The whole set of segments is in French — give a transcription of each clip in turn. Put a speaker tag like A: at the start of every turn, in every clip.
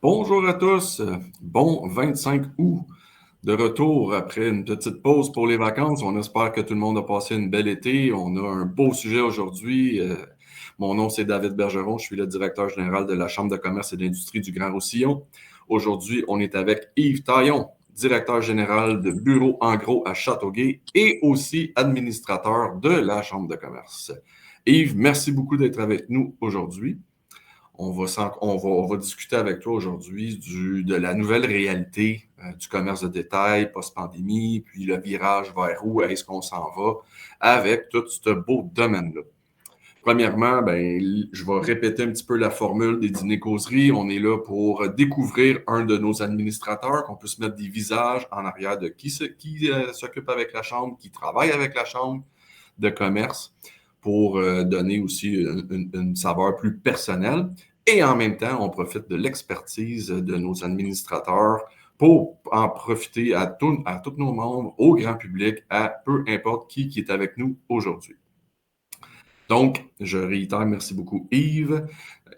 A: Bonjour à tous, bon 25 août, de retour après une petite pause pour les vacances. On espère que tout le monde a passé une belle été. On a un beau sujet aujourd'hui. Mon nom, c'est David Bergeron. Je suis le directeur général de la Chambre de commerce et d'industrie du Grand-Roussillon. Aujourd'hui, on est avec Yves Taillon, directeur général de Bureau en gros à Châteauguay et aussi administrateur de la Chambre de commerce. Yves, merci beaucoup d'être avec nous aujourd'hui. On va discuter avec toi aujourd'hui de la nouvelle réalité du commerce de détail post-pandémie, puis le virage vers où est-ce qu'on s'en va avec tout ce beau domaine-là. Premièrement, je vais répéter un petit peu la formule des dîners-causeries. On est là pour découvrir un de nos administrateurs, qu'on puisse mettre des visages en arrière de qui s'occupe avec la Chambre, qui travaille avec la Chambre de commerce, pour donner aussi une saveur plus personnelle. Et en même temps, on profite de l'expertise de nos administrateurs pour en profiter à tous nos membres, au grand public, à peu importe qui est avec nous aujourd'hui. Donc, je réitère, merci beaucoup Yves.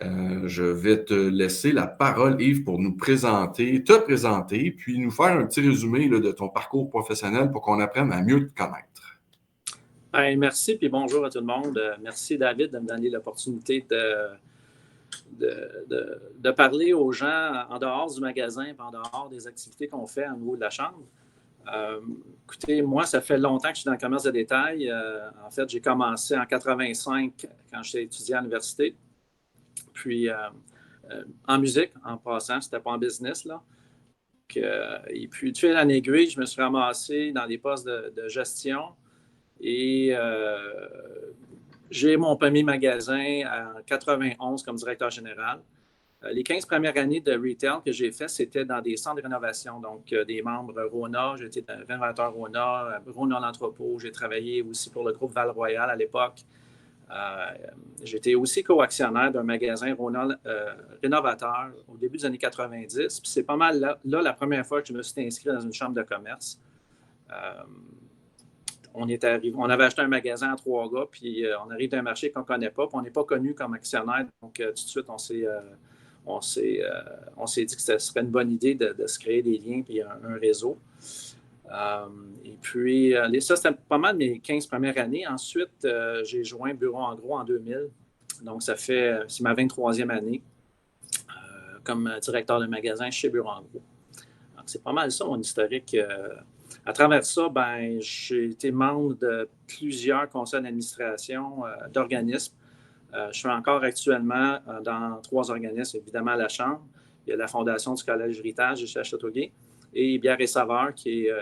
A: Je vais te laisser la parole, Yves, pour te présenter, puis nous faire un petit résumé de ton parcours professionnel pour qu'on apprenne à mieux te connaître.
B: Merci, puis bonjour à tout le monde. Merci, David, de me donner l'opportunité de parler aux gens en dehors du magasin et en dehors des activités qu'on fait au niveau de la Chambre. Écoutez, moi, ça fait longtemps que je suis dans le commerce de détail. En fait, j'ai commencé en 85 quand j'étais étudiant à l'université. Puis, en musique, en passant, c'était pas en business, là. Et puis, de fil en aiguille, je me suis ramassé dans des postes de gestion. Et j'ai mon premier magasin en 91 comme directeur général. Les 15 premières années de retail que j'ai fait, c'était dans des centres de rénovation, donc des membres Rona. J'étais rénovateur Rona, Rona l'entrepôt. J'ai travaillé aussi pour le groupe Val-Royal à l'époque. J'étais aussi co-actionnaire d'un magasin Rona rénovateur au début des années 90. Puis c'est pas mal là la première fois que je me suis inscrit dans une chambre de commerce. On avait acheté un magasin à 3 gars, puis on arrive d'un marché qu'on ne connaît pas, puis on n'est pas connu comme actionnaire. Donc, tout de suite, on s'est dit que ce serait une bonne idée de se créer des liens puis un réseau. Et puis, ça, c'était pas mal mes 15 premières années. Ensuite, j'ai joint Bureau en gros en 2000. Donc, c'est ma 23e année comme directeur de magasin chez Bureau en gros. Donc, c'est pas mal ça, mon historique. À travers ça, j'ai été membre de plusieurs conseils d'administration d'organismes. Je suis encore actuellement dans 3 organismes, évidemment la Chambre. Il y a la Fondation du Collège Héritage chez Châteauguay et Bière et Saveurs, qui est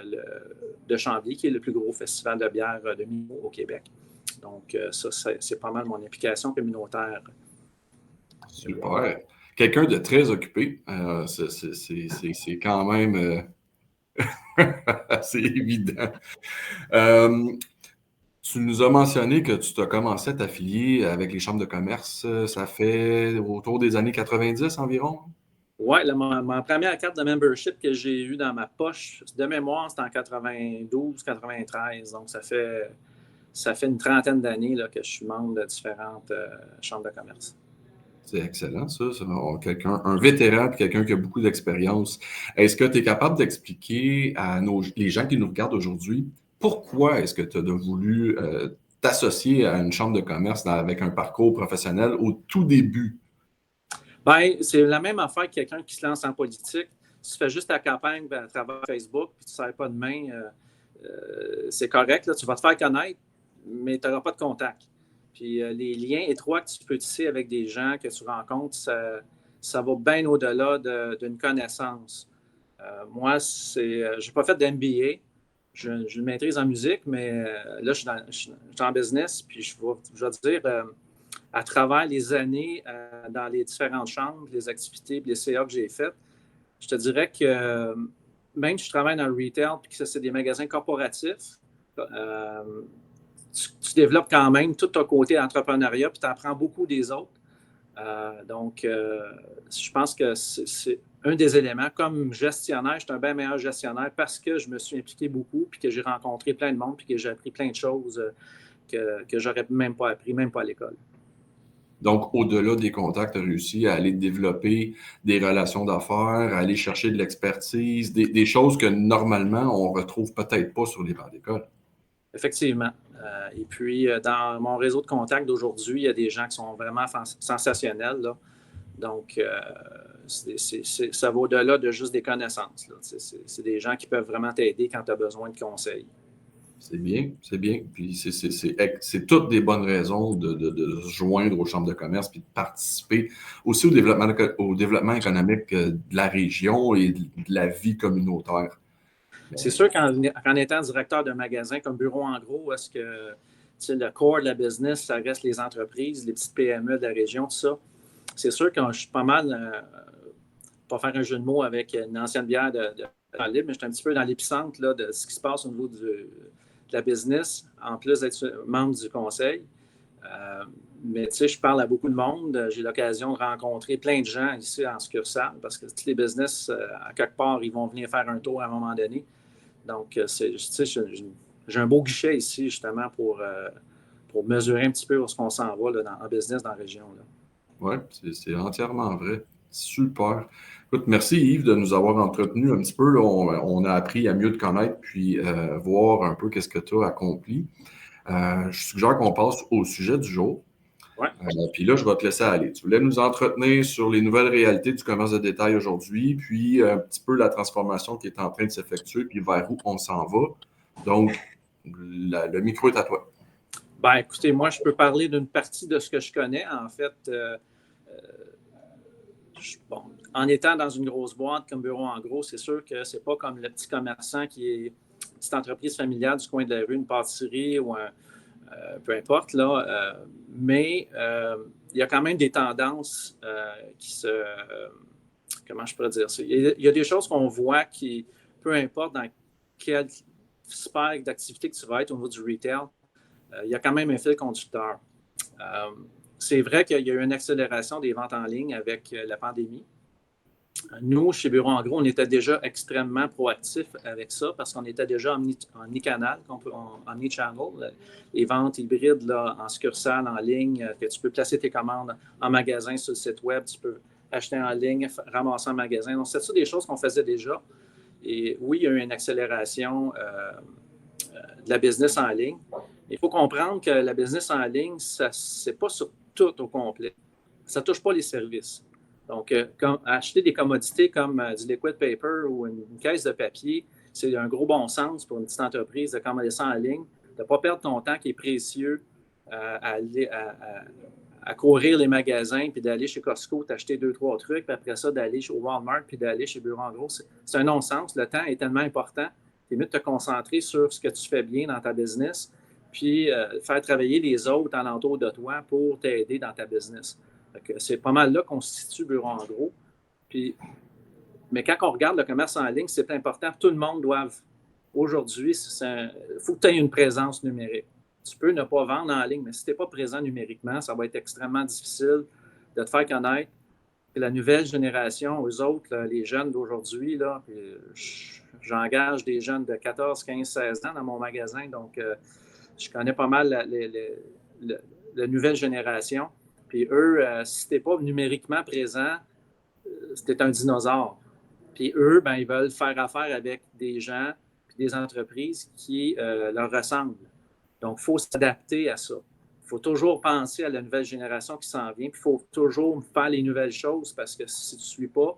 B: de Chambly, qui est le plus gros festival de bière de Mino au Québec. Donc, ça, c'est pas mal mon implication communautaire.
A: Super. Quelqu'un de très occupé. C'est quand même... c'est évident. Tu nous as mentionné que tu t'as commencé à t'affilier avec les chambres de commerce. Ça fait autour des années 90 environ?
B: Oui, ma première carte de membership que j'ai eue dans ma poche, de mémoire, c'était en 92, 93. Donc, ça fait une trentaine d'années là, que je suis membre de différentes chambres de commerce.
A: C'est excellent, ça. Un vétéran et quelqu'un qui a beaucoup d'expérience. Est-ce que tu es capable d'expliquer à les gens qui nous regardent aujourd'hui pourquoi est-ce que tu as voulu t'associer à une chambre de commerce avec un parcours professionnel au tout début?
B: C'est la même affaire que quelqu'un qui se lance en politique. Si tu fais juste ta campagne à travers Facebook puis tu ne serres pas de main, c'est correct. Là, tu vas te faire connaître, mais tu n'auras pas de contact. Puis les liens étroits que tu peux tisser avec des gens que tu rencontres, ça va bien au-delà d'une connaissance. Moi, je n'ai pas fait d'MBA. Je maîtrise en musique, mais là, je suis en business. Puis je vais te dire, à travers les années, dans les différentes chambres, les activités, les CA que j'ai faites, je te dirais que même si je travaille dans le retail puis que c'est des magasins corporatifs, tu développes quand même tout ton côté entrepreneuriat puis tu apprends beaucoup des autres. Donc, je pense que c'est un des éléments. Comme gestionnaire, je suis un bien meilleur gestionnaire parce que je me suis impliqué beaucoup puis que j'ai rencontré plein de monde puis que j'ai appris plein de choses que j'aurais même pas appris, même pas à l'école.
A: Donc, au-delà des contacts, tu as réussi à aller développer des relations d'affaires, à aller chercher de l'expertise, des choses que normalement, on ne retrouve peut-être pas sur les bancs d'école.
B: Effectivement. Et puis, dans mon réseau de contacts d'aujourd'hui, il y a des gens qui sont vraiment sensationnels, là. Donc, ça va au-delà de juste des connaissances, là. C'est des gens qui peuvent vraiment t'aider quand tu as besoin de conseils.
A: C'est bien, c'est bien. Puis c'est toutes des bonnes raisons de se joindre aux chambres de commerce puis de participer aussi au développement économique de la région et de la vie communautaire.
B: C'est sûr qu'en étant directeur de magasin comme Bureau en gros, est-ce que le core de la business, ça reste les entreprises, les petites PME de la région, tout ça. C'est sûr que je suis pas mal, pas faire un jeu de mots avec une ancienne bière de libre, mais je suis un petit peu dans l'épicentre là, de ce qui se passe au niveau de la business, en plus d'être membre du conseil. Mais tu sais, je parle à beaucoup de monde. J'ai l'occasion de rencontrer plein de gens ici en succursale parce que tous les business, à quelque part, ils vont venir faire un tour à un moment donné. Donc, j'ai un beau guichet ici, justement, pour mesurer un petit peu où est-ce qu'on s'en va là, en business dans la région.
A: Oui, c'est entièrement vrai. Super. Écoute, merci Yves de nous avoir entretenu un petit peu. Là, on a appris à mieux te connaître puis voir un peu qu'est-ce que tu as accompli. Je suggère qu'on passe au sujet du jour.
B: Ouais.
A: Puis là, je vais te laisser aller. Tu voulais nous entretenir sur les nouvelles réalités du commerce de détail aujourd'hui, puis un petit peu la transformation qui est en train de s'effectuer, puis vers où on s'en va. Donc, le micro est à toi.
B: Ben, écoutez, moi, je peux parler d'une partie de ce que je connais. En fait, en étant dans une grosse boîte comme Bureau en gros, c'est sûr que c'est pas comme le petit commerçant qui est une petite entreprise familiale du coin de la rue, une pâtisserie ou peu importe, là. Mais il y a quand même des tendances qui se... comment je pourrais dire ça? Il y a des choses qu'on voit qui, peu importe dans quelle sphère d'activité que tu vas être au niveau du retail, il y a quand même un fil conducteur. C'est vrai qu'il y a eu une accélération des ventes en ligne avec la pandémie. Nous, chez Bureau en gros, on était déjà extrêmement proactifs avec ça parce qu'on était déjà en omnicanal, en omnichannel, les ventes hybrides là, en succursale, en ligne, que tu peux placer tes commandes en magasin sur le site web, tu peux acheter en ligne, ramasser en magasin. Donc, c'est ça des choses qu'on faisait déjà. Et oui, il y a eu une accélération de la business en ligne. Il faut comprendre que la business en ligne, ce n'est pas sur tout au complet. Ça ne touche pas les services. Donc, acheter des commodités comme du liquid paper ou une caisse de papier, c'est un gros bon sens pour une petite entreprise de commander ça en ligne, de ne pas perdre ton temps qui est précieux à courir les magasins, puis d'aller chez Costco, t'acheter 2-3 trucs, puis après ça, d'aller au Walmart, puis d'aller chez Bureau en gros. C'est un non-sens. Le temps est tellement important. C'est mieux de te concentrer sur ce que tu fais bien dans ta business, puis faire travailler les autres alentour de toi pour t'aider dans ta business. C'est pas mal là qu'on se situe Bureau en gros. Puis, mais quand on regarde le commerce en ligne, c'est important. Tout le monde doit, aujourd'hui, il faut que tu aies une présence numérique. Tu peux ne pas vendre en ligne, mais si tu n'es pas présent numériquement, ça va être extrêmement difficile de te faire connaître. Puis la nouvelle génération, eux autres, là, les jeunes d'aujourd'hui, là, j'engage des jeunes de 14, 15, 16 ans dans mon magasin, donc je connais pas mal la nouvelle génération. Puis eux, si tu n'es pas numériquement présent, c'est un dinosaure. Puis eux, ben, ils veulent faire affaire avec des gens puis des entreprises qui leur ressemblent. Donc, il faut s'adapter à ça. Il faut toujours penser à la nouvelle génération qui s'en vient, puis il faut toujours faire les nouvelles choses parce que si tu ne suis pas,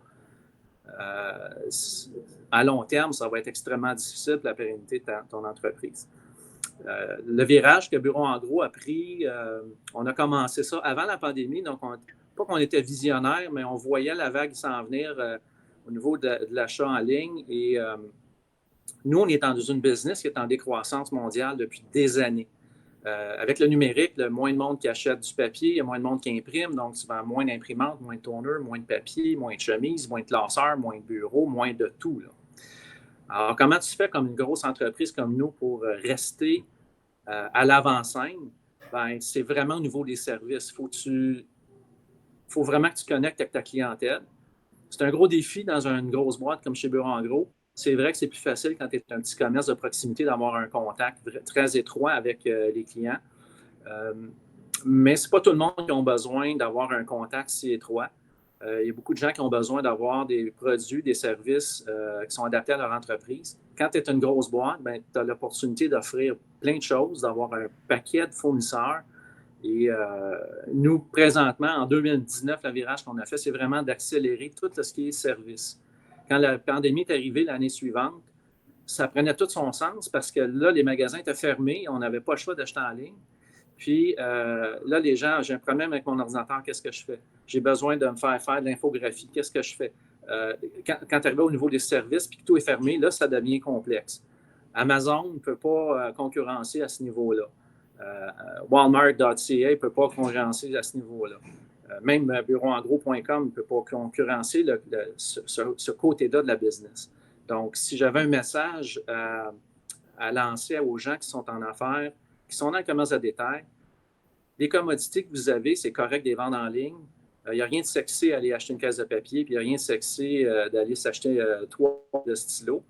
B: à long terme, ça va être extrêmement difficile pour la pérennité de ton entreprise. Le virage que Bureau en gros a pris, on a commencé ça avant la pandémie, donc pas qu'on était visionnaire, mais on voyait la vague s'en venir au niveau de l'achat en ligne. Et nous, on est dans une business qui est en décroissance mondiale depuis des années. Avec le numérique, il y a moins de monde qui achète du papier, il y a moins de monde qui imprime, donc tu vends moins d'imprimantes, moins de toner, moins de papier, moins de chemises, moins de classeurs, moins de bureaux, moins de tout, là. Alors, comment tu fais comme une grosse entreprise comme nous pour rester à l'avant-scène? Ben, c'est vraiment au niveau des services. Il faut vraiment que tu connectes avec ta clientèle. C'est un gros défi dans une grosse boîte comme chez Bureau en gros. C'est vrai que c'est plus facile quand tu es un petit commerce de proximité d'avoir un contact très étroit avec les clients. Mais ce n'est pas tout le monde qui a besoin d'avoir un contact si étroit. Il y a beaucoup de gens qui ont besoin d'avoir des produits, des services qui sont adaptés à leur entreprise. Quand tu es une grosse boîte, tu as l'opportunité d'offrir plein de choses, d'avoir un paquet de fournisseurs. Et nous, présentement, en 2019, le virage qu'on a fait, c'est vraiment d'accélérer tout ce qui est service. Quand la pandémie est arrivée l'année suivante, ça prenait tout son sens parce que là, les magasins étaient fermés, on n'avait pas le choix d'acheter en ligne. Puis là, les gens, j'ai un problème avec mon ordinateur, qu'est-ce que je fais? J'ai besoin de me faire de l'infographie, qu'est-ce que je fais? Quand tu arrives au niveau des services puis que tout est fermé, là, ça devient complexe. Amazon ne peut pas concurrencer à ce niveau-là. Walmart.ca ne peut pas concurrencer à ce niveau-là. Même bureauengros.com ne peut pas concurrencer ce côté-là de la business. Donc, si j'avais un message à lancer aux gens qui sont en affaires, qui sont dans le commerce de détail, les commodités que vous avez, c'est correct de les vendre en ligne. Il n'y a rien de sexy à aller acheter une caisse de papier, puis il n'y a rien de sexy d'aller s'acheter 3 de stylos.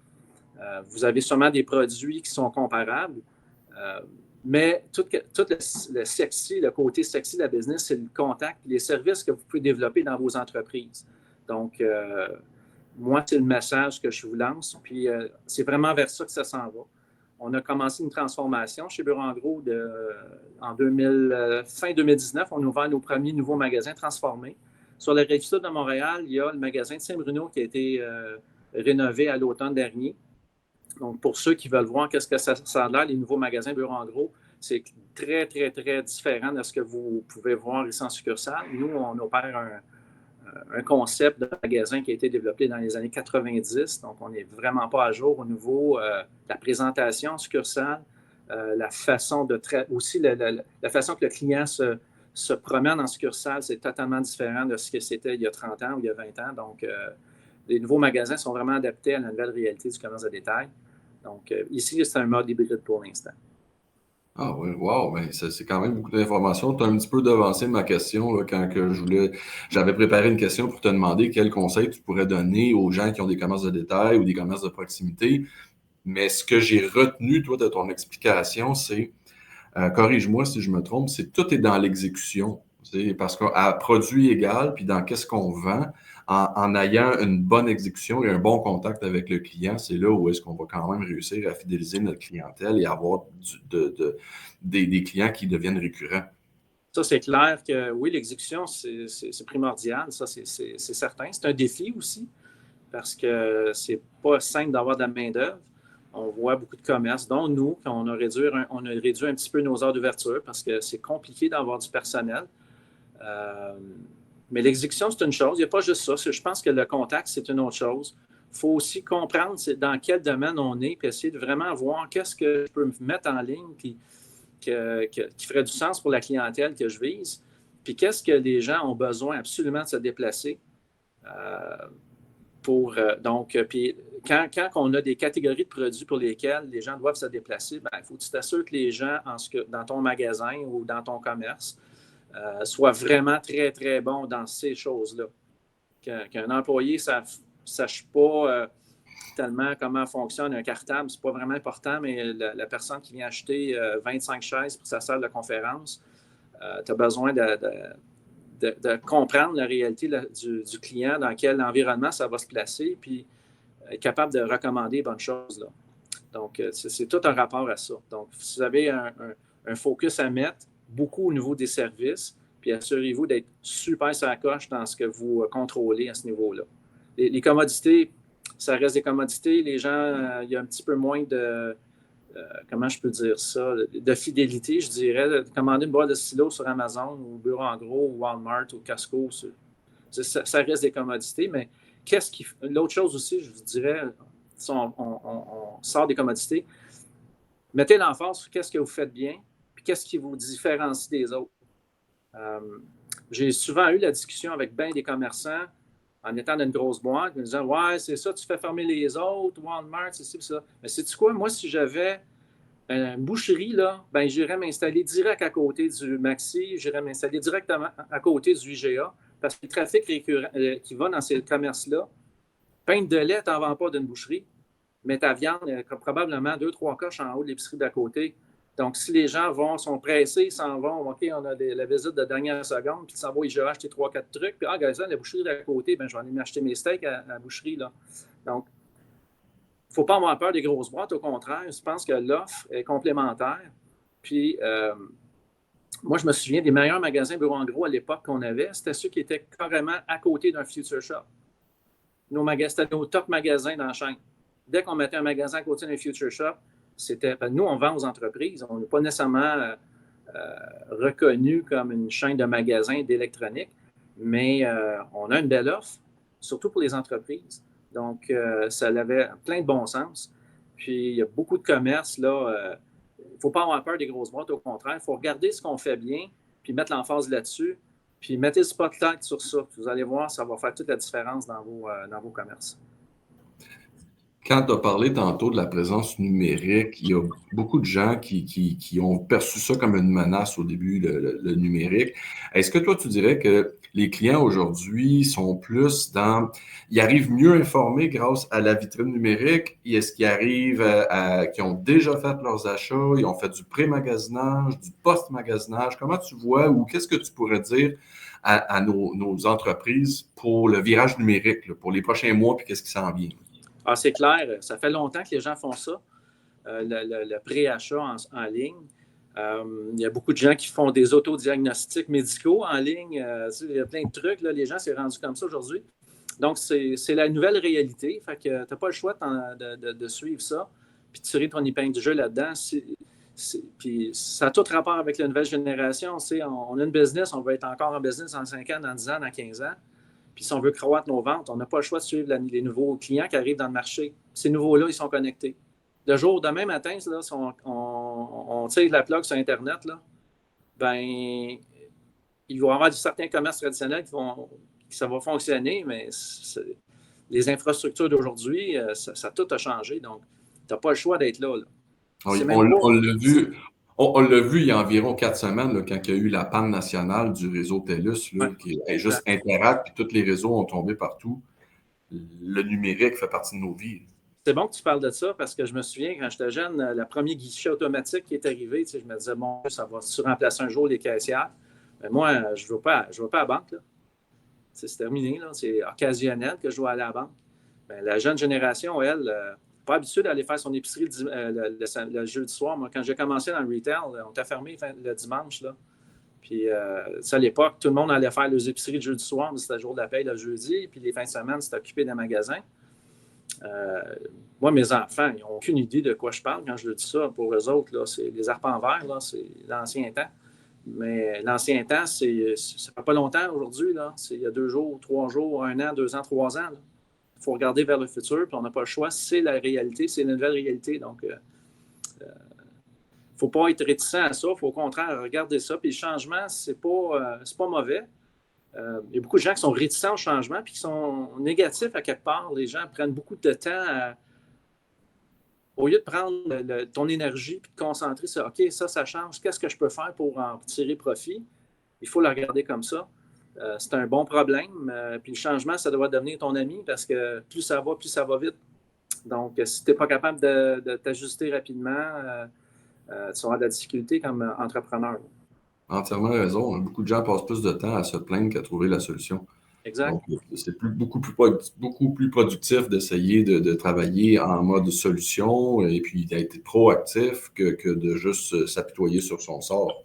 B: Vous avez sûrement des produits qui sont comparables, mais tout le sexy, le côté sexy de la business, c'est le contact, les services que vous pouvez développer dans vos entreprises. Donc, moi, c'est le message que je vous lance, puis c'est vraiment vers ça que ça s'en va. On a commencé une transformation chez Bureau en Gros en fin 2019. On a ouvert nos premiers nouveaux magasins transformés. Sur la rive-sud de Montréal, il y a le magasin de Saint-Bruno qui a été rénové à l'automne dernier. Donc, pour ceux qui veulent voir qu'est-ce que ça a l'air, les nouveaux magasins Bureau en Gros, c'est très, très, très différent de ce que vous pouvez voir ici en succursale. Nous, on opère un concept de magasin qui a été développé dans les années 90. Donc, on n'est vraiment pas à jour au niveau de la présentation en succursale, la façon aussi la façon que le client se promène en succursale, c'est totalement différent de ce que c'était il y a 30 ans ou il y a 20 ans. Donc, les nouveaux magasins sont vraiment adaptés à la nouvelle réalité du commerce de détail. Donc, ici, c'est un mode hybride pour l'instant.
A: Ah oui, wow, ben, c'est quand même beaucoup d'informations. Tu as un petit peu devancé ma question là, quand que j'avais préparé une question pour te demander quel conseil tu pourrais donner aux gens qui ont des commerces de détail ou des commerces de proximité. Mais ce que j'ai retenu, toi, de ton explication, c'est, corrige-moi si je me trompe, c'est tout est dans l'exécution. Parce qu'à produit égal, puis dans qu'est-ce qu'on vend, en ayant une bonne exécution et un bon contact avec le client, c'est là où est-ce qu'on va quand même réussir à fidéliser notre clientèle et avoir des clients qui deviennent récurrents.
B: Ça, c'est clair que oui, l'exécution, c'est primordial. Ça, c'est certain. C'est un défi aussi parce que c'est pas simple d'avoir de la main-d'œuvre. On voit beaucoup de commerces, dont nous, on a réduit un petit peu nos heures d'ouverture parce que c'est compliqué d'avoir du personnel. Mais l'exécution, c'est une chose. Il n'y a pas juste ça. Je pense que le contact, c'est une autre chose. Il faut aussi comprendre dans quel domaine on est, puis essayer de vraiment voir qu'est-ce que je peux me mettre en ligne qui ferait du sens pour la clientèle que je vise, puis qu'est-ce que les gens ont besoin absolument de se déplacer puis quand on a des catégories de produits pour lesquels les gens doivent se déplacer, il faut que tu t'assures que les gens dans ton magasin ou dans ton commerce soient vraiment très, très bons dans ces choses-là. Qu'un employé ne sache pas tellement comment fonctionne un cartable, c'est pas vraiment important, mais la personne qui vient acheter 25 chaises pour sa salle de conférence, tu as besoin de comprendre la réalité du client, dans quel environnement ça va se placer, puis être capable de recommander les bonnes choses. Là. Donc, c'est tout un rapport à ça. Donc, si vous avez un focus à mettre, beaucoup au niveau des services, puis assurez-vous d'être super sur la coche dans ce que vous contrôlez à ce niveau-là. Les commodités, ça reste des commodités. Les gens, il y a un petit peu moins de, comment je peux dire ça, de fidélité, je dirais. De commander une boîte de stylos sur Amazon ou Bureau en Gros ou Walmart ou Costco, ça reste des commodités. Mais l'autre chose aussi, je vous dirais, si on sort des commodités, mettez l'emphase sur qu'est-ce que vous faites bien puis qu'est-ce qui vous différencie des autres. J'ai souvent eu la discussion avec bien des commerçants en étant dans une grosse boîte, me disant « Ouais, c'est ça, tu fais fermer les autres, Walmart, c'est ça. » Mais sais-tu quoi? Moi, si j'avais une boucherie, là, j'irais m'installer direct à côté du Maxi, j'irais m'installer directement à côté du IGA, parce que le trafic qui va dans ces commerces-là, pain de lait, tu n'en vends pas d'une boucherie, mais ta viande, probablement 2-3 coches en haut de l'épicerie d'à côté. Donc, si les gens sont pressés, ils s'en vont, OK, on a la visite de dernière seconde, puis ils s'en vont, ils vont acheter 3-4 trucs, puis gars, la boucherie d'à côté, ben, je vais aller m'acheter mes steaks à la boucherie, là. Donc, il ne faut pas avoir peur des grosses boîtes, au contraire, je pense que l'offre est complémentaire. Puis, moi, je me souviens des meilleurs magasins bureau en gros à l'époque qu'on avait, c'était ceux qui étaient carrément à côté d'un Future Shop. C'était nos top magasins dans la chaîne. Dès qu'on mettait un magasin à côté d'un Future Shop, nous, on vend aux entreprises. On n'est pas nécessairement reconnu comme une chaîne de magasins d'électronique, mais on a une belle offre, surtout pour les entreprises. Donc, ça avait plein de bon sens. Puis, il y a beaucoup de commerces, là. Il ne faut pas avoir peur des grosses boîtes, au contraire. Il faut regarder ce qu'on fait bien, puis mettre l'emphase là-dessus, puis mettez le spotlight sur ça. Vous allez voir, ça va faire toute la différence dans vos commerces.
A: Quand tu as parlé tantôt de la présence numérique, il y a beaucoup de gens qui ont perçu ça comme une menace au début, le numérique. Est-ce que toi, tu dirais que les clients aujourd'hui sont plus ils arrivent mieux informés grâce à la vitrine numérique? Est-ce qu'ils arrivent qui ont déjà fait leurs achats, ils ont fait du pré-magasinage, du post-magasinage? Comment tu vois ou qu'est-ce que tu pourrais dire à nos entreprises pour le virage numérique, là, pour les prochains mois, puis qu'est-ce qui s'en vient?
B: Ah, c'est clair, ça fait longtemps que les gens font ça, le pré-achat en ligne. Il y a beaucoup de gens qui font des autodiagnostics médicaux en ligne. Il y a plein de trucs. Là, les gens s'est rendus comme ça aujourd'hui. Donc, c'est la nouvelle réalité. Fait que tu n'as pas le choix de suivre ça puis de tirer ton épingle du jeu là-dedans. Puis ça a tout rapport avec la nouvelle génération. On a une business, on va être encore en business dans 5 ans, dans 10 ans, dans 15 ans. Puis si on veut croître nos ventes, on n'a pas le choix de suivre les nouveaux clients qui arrivent dans le marché. Ces nouveaux-là, ils sont connectés. Demain matin, là, si on tire la plug sur Internet, là, ben, il va y avoir certains commerces traditionnels ça va fonctionner, mais les infrastructures d'aujourd'hui, ça tout a changé. Donc, tu n'as pas le choix d'être là.
A: On l'a vu. On l'a vu il y a environ 4 semaines, là, quand il y a eu la panne nationale du réseau TELUS, là, qui est juste Interact, puis tous les réseaux ont tombé partout. Le numérique fait partie de nos vies.
B: C'est bon que tu parles de ça parce que je me souviens, quand j'étais jeune, le premier guichet automatique qui est arrivé, je me disais, bon, ça va remplacer un jour les caissières. Mais moi, je ne vais pas à la banque. C'est terminé. Là. C'est occasionnel que je dois aller à la banque. Bien, la jeune génération, elle, pas habituée d'aller faire son épicerie le jeudi soir. Moi, quand j'ai commencé dans le retail, on était fermé le dimanche. Là. Puis, à l'époque, tout le monde allait faire les épiceries le jeudi soir, mais c'était le jour de la paye le jeudi. Puis, les fins de semaine, c'était occupé d'un magasin. Moi, mes enfants, ils n'ont aucune idée de quoi je parle quand je le dis ça. Pour eux autres, là, c'est les arpents verts, là, c'est l'ancien temps. Mais l'ancien temps, ça ne fait pas longtemps aujourd'hui. Là. Il y a 2 jours, 3 jours, 1 an, 2 ans, 3 ans. Il faut regarder vers le futur, puis on n'a pas le choix. C'est la réalité, c'est la nouvelle réalité. Donc, il ne faut pas être réticent à ça. Il faut au contraire regarder ça. Puis le changement, c'est pas mauvais. Il y a beaucoup de gens qui sont réticents au changement puis qui sont négatifs à quelque part. Les gens prennent beaucoup de temps au lieu de prendre ton énergie puis de concentrer sur OK, ça change. Qu'est-ce que je peux faire pour en tirer profit? Il faut le regarder comme ça. C'est un bon problème. Puis le changement, ça doit devenir ton ami parce que plus ça va vite. Donc, si tu n'es pas capable de t'ajuster rapidement, tu auras de la difficulté comme entrepreneur.
A: Entièrement raison. Beaucoup de gens passent plus de temps à se plaindre qu'à trouver la solution.
B: Exact.
A: Donc, c'est beaucoup plus productif d'essayer de travailler en mode solution et puis d'être proactif que de juste s'apitoyer sur son sort.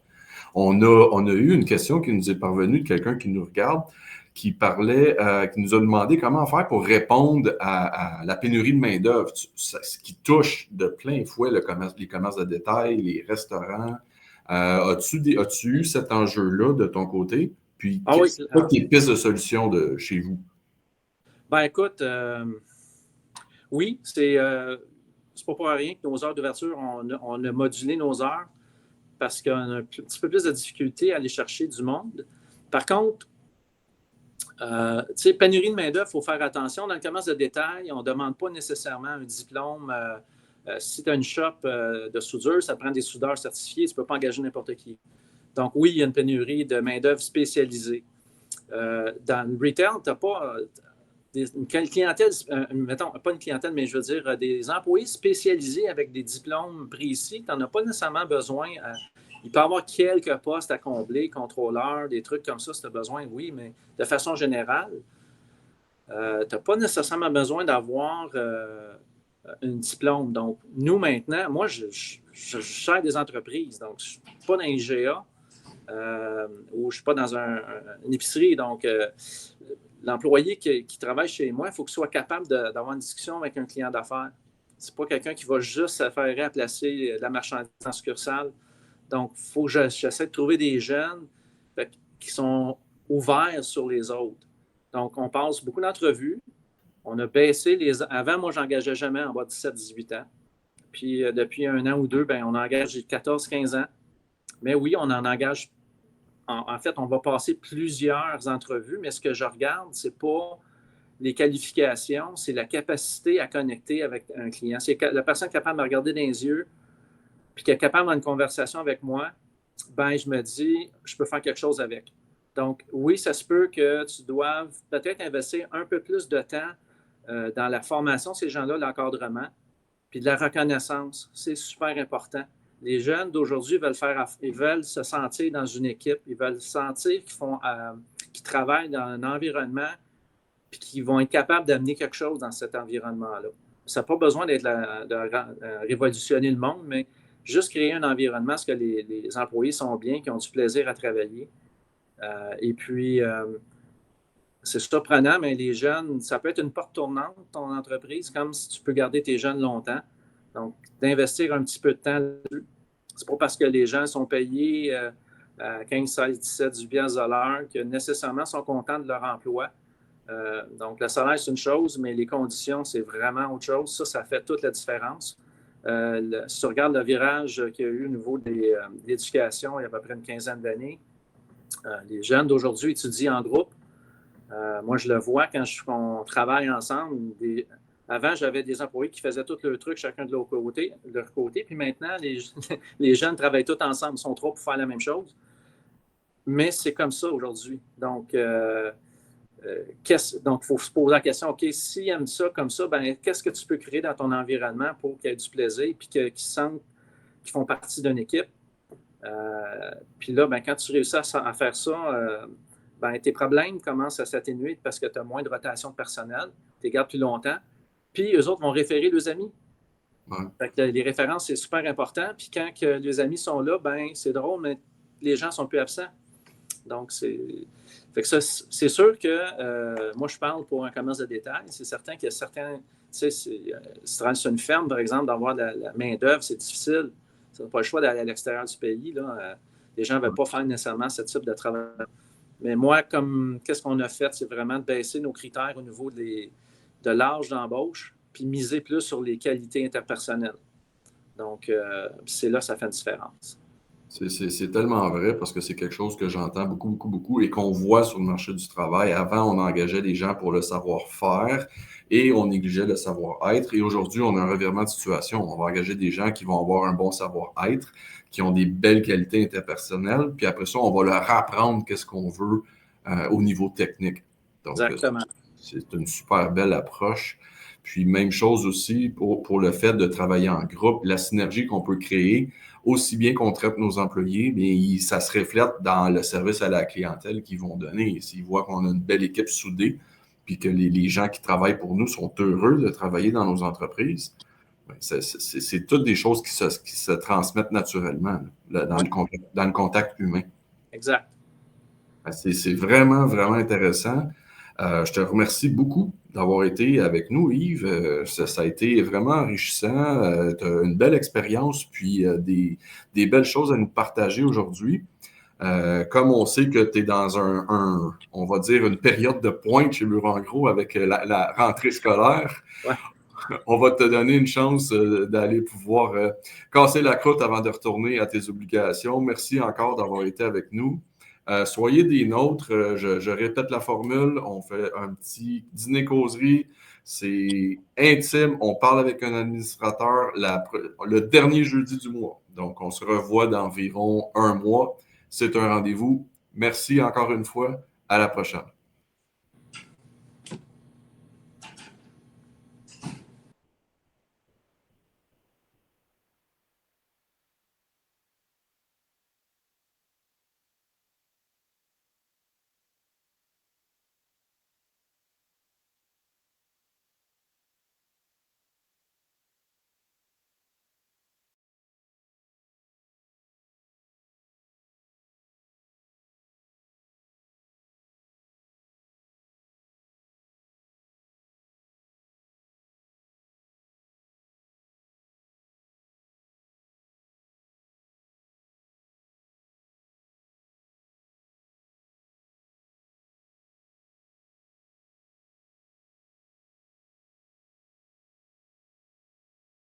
A: On a eu une question qui nous est parvenue de quelqu'un qui nous regarde, qui nous a demandé comment faire pour répondre à la pénurie de main-d'œuvre, ce qui touche de plein fouet les commerces de détail, les restaurants. As-tu eu cet enjeu-là de ton côté? Puis, quelles sont tes pistes de solution de chez vous?
B: Ben écoute, oui, c'est pas pour rien que nos heures d'ouverture, on a modulé nos heures parce qu'on a un petit peu plus de difficulté à aller chercher du monde. Par contre, pénurie de main-d'œuvre, il faut faire attention. Dans le commerce de détail, on ne demande pas nécessairement un diplôme. Si tu as une shop de soudure, ça prend des soudeurs certifiés, tu ne peux pas engager n'importe qui. Donc, oui, il y a une pénurie de main-d'œuvre spécialisée. Dans le retail, tu n'as pas. une clientèle, mettons, pas une clientèle, mais je veux dire des employés spécialisés avec des diplômes précis, tu n'en as pas nécessairement besoin. Il peut y avoir quelques postes à combler, contrôleurs, des trucs comme ça si tu as besoin, oui, mais de façon générale, tu n'as pas nécessairement besoin d'avoir un diplôme. Donc, nous, maintenant, moi, je gère des entreprises, donc je ne suis pas dans IGA ou je ne suis pas dans une épicerie. Donc, l'employé qui travaille chez moi, il faut qu'il soit capable d'avoir une discussion avec un client d'affaires. Ce n'est pas quelqu'un qui va juste s'affairer à placer de la marchandise en succursale. Donc, il faut que j'essaie de trouver des jeunes qui sont ouverts sur les autres. Donc, on passe beaucoup d'entrevues. On a baissé les... Avant, moi, je n'engageais jamais en bas de 17-18 ans. Puis, depuis un an ou deux, bien, on engage 14-15 ans. Mais oui, on en engage. En fait, on va passer plusieurs entrevues, mais ce que je regarde, ce n'est pas les qualifications, c'est la capacité à connecter avec un client. C'est la personne capable de me regarder dans les yeux, puis qui est capable d'avoir une conversation avec moi, ben je me dis, je peux faire quelque chose avec. Donc, oui, ça se peut que tu doives peut-être investir un peu plus de temps dans la formation de ces gens-là, l'encadrement, puis de la reconnaissance. C'est super important. Les jeunes d'aujourd'hui ils veulent se sentir dans une équipe, ils veulent sentir qu'ils travaillent dans un environnement puis qu'ils vont être capables d'amener quelque chose dans cet environnement-là. Ça n'a pas besoin de révolutionner le monde, mais juste créer un environnement où les employés sont bien, qui ont du plaisir à travailler. Et puis, c'est surprenant, mais les jeunes, ça peut être une porte tournante, ton entreprise, comme si tu peux garder tes jeunes longtemps. Donc, d'investir un petit peu de temps là-dessus. C'est pas parce que les gens sont payés à 15, 16, 17, 18 piastres de l'heure que nécessairement sont contents de leur emploi. Donc, le salaire, c'est une chose, mais les conditions, c'est vraiment autre chose. Ça fait toute la différence. Si tu regardes le virage qu'il y a eu au niveau de l'éducation il y a à peu près une quinzaine d'années, les jeunes d'aujourd'hui étudient en groupe. Moi, je le vois quand on travaille ensemble. Avant, j'avais des employés qui faisaient tout le truc, chacun de leur côté. Puis maintenant, les jeunes travaillent tous ensemble. Ils sont trois pour faire la même chose. Mais c'est comme ça aujourd'hui. Donc, il faut se poser la question, OK, s'ils aiment ça comme ça, ben, qu'est-ce que tu peux créer dans ton environnement pour qu'il y ait du plaisir et qu'ils sentent qu'ils font partie d'une équipe? Puis là, ben, quand tu réussis à faire ça, ben, tes problèmes commencent à s'atténuer parce que tu as moins de rotation de personnel, tu les gardes plus longtemps, puis eux autres vont référer leurs amis.
A: Ouais.
B: Fait que les références, c'est super important. Puis quand que les amis sont là, ben, c'est drôle, mais les gens sont plus absents. Donc, fait que ça, c'est sûr que moi, je parle pour un commerce de détail. C'est certain qu'il y a certains. Tu sais, si tu travailles sur une ferme, par exemple, d'avoir la main-d'œuvre, c'est difficile. Tu n'as pas le choix d'aller à l'extérieur du pays. Là. Les gens ne veulent pas faire nécessairement ce type de travail. Mais moi, qu'est-ce qu'on a fait? C'est vraiment de baisser nos critères au niveau de l'âge d'embauche, puis miser plus sur les qualités interpersonnelles. Donc, c'est là que ça fait une différence.
A: C'est tellement vrai parce que c'est quelque chose que j'entends beaucoup, beaucoup, beaucoup et qu'on voit sur le marché du travail. Avant, on engageait des gens pour le savoir-faire et on négligeait le savoir-être. Et aujourd'hui, on a un revirement de situation. On va engager des gens qui vont avoir un bon savoir-être, qui ont des belles qualités interpersonnelles. Puis après ça, on va leur apprendre qu'est-ce qu'on veut au niveau technique. Donc,
B: exactement.
A: C'est une super belle approche. Puis, même chose aussi pour le fait de travailler en groupe, la synergie qu'on peut créer, aussi bien qu'on traite nos employés, mais ça se reflète dans le service à la clientèle qu'ils vont donner. S'ils voient qu'on a une belle équipe soudée, puis que les gens qui travaillent pour nous sont heureux de travailler dans nos entreprises, c'est toutes des choses qui se transmettent naturellement là, dans le contact humain.
B: Exact.
A: C'est vraiment, vraiment intéressant. Je te remercie beaucoup d'avoir été avec nous, Yves. Ça a été vraiment enrichissant. Tu as une belle expérience, puis des belles choses à nous partager aujourd'hui. Comme on sait que tu es dans on va dire, une période de pointe chez Bureau en Gros avec la rentrée scolaire,
B: ouais.
A: On va te donner une chance d'aller pouvoir casser la croûte avant de retourner à tes obligations. Merci encore d'avoir été avec nous. Soyez des nôtres. Je répète la formule. On fait un petit dîner-causerie. C'est intime. On parle avec un administrateur le dernier jeudi du mois. Donc, on se revoit d'environ un mois. C'est un rendez-vous. Merci encore une fois. À la prochaine.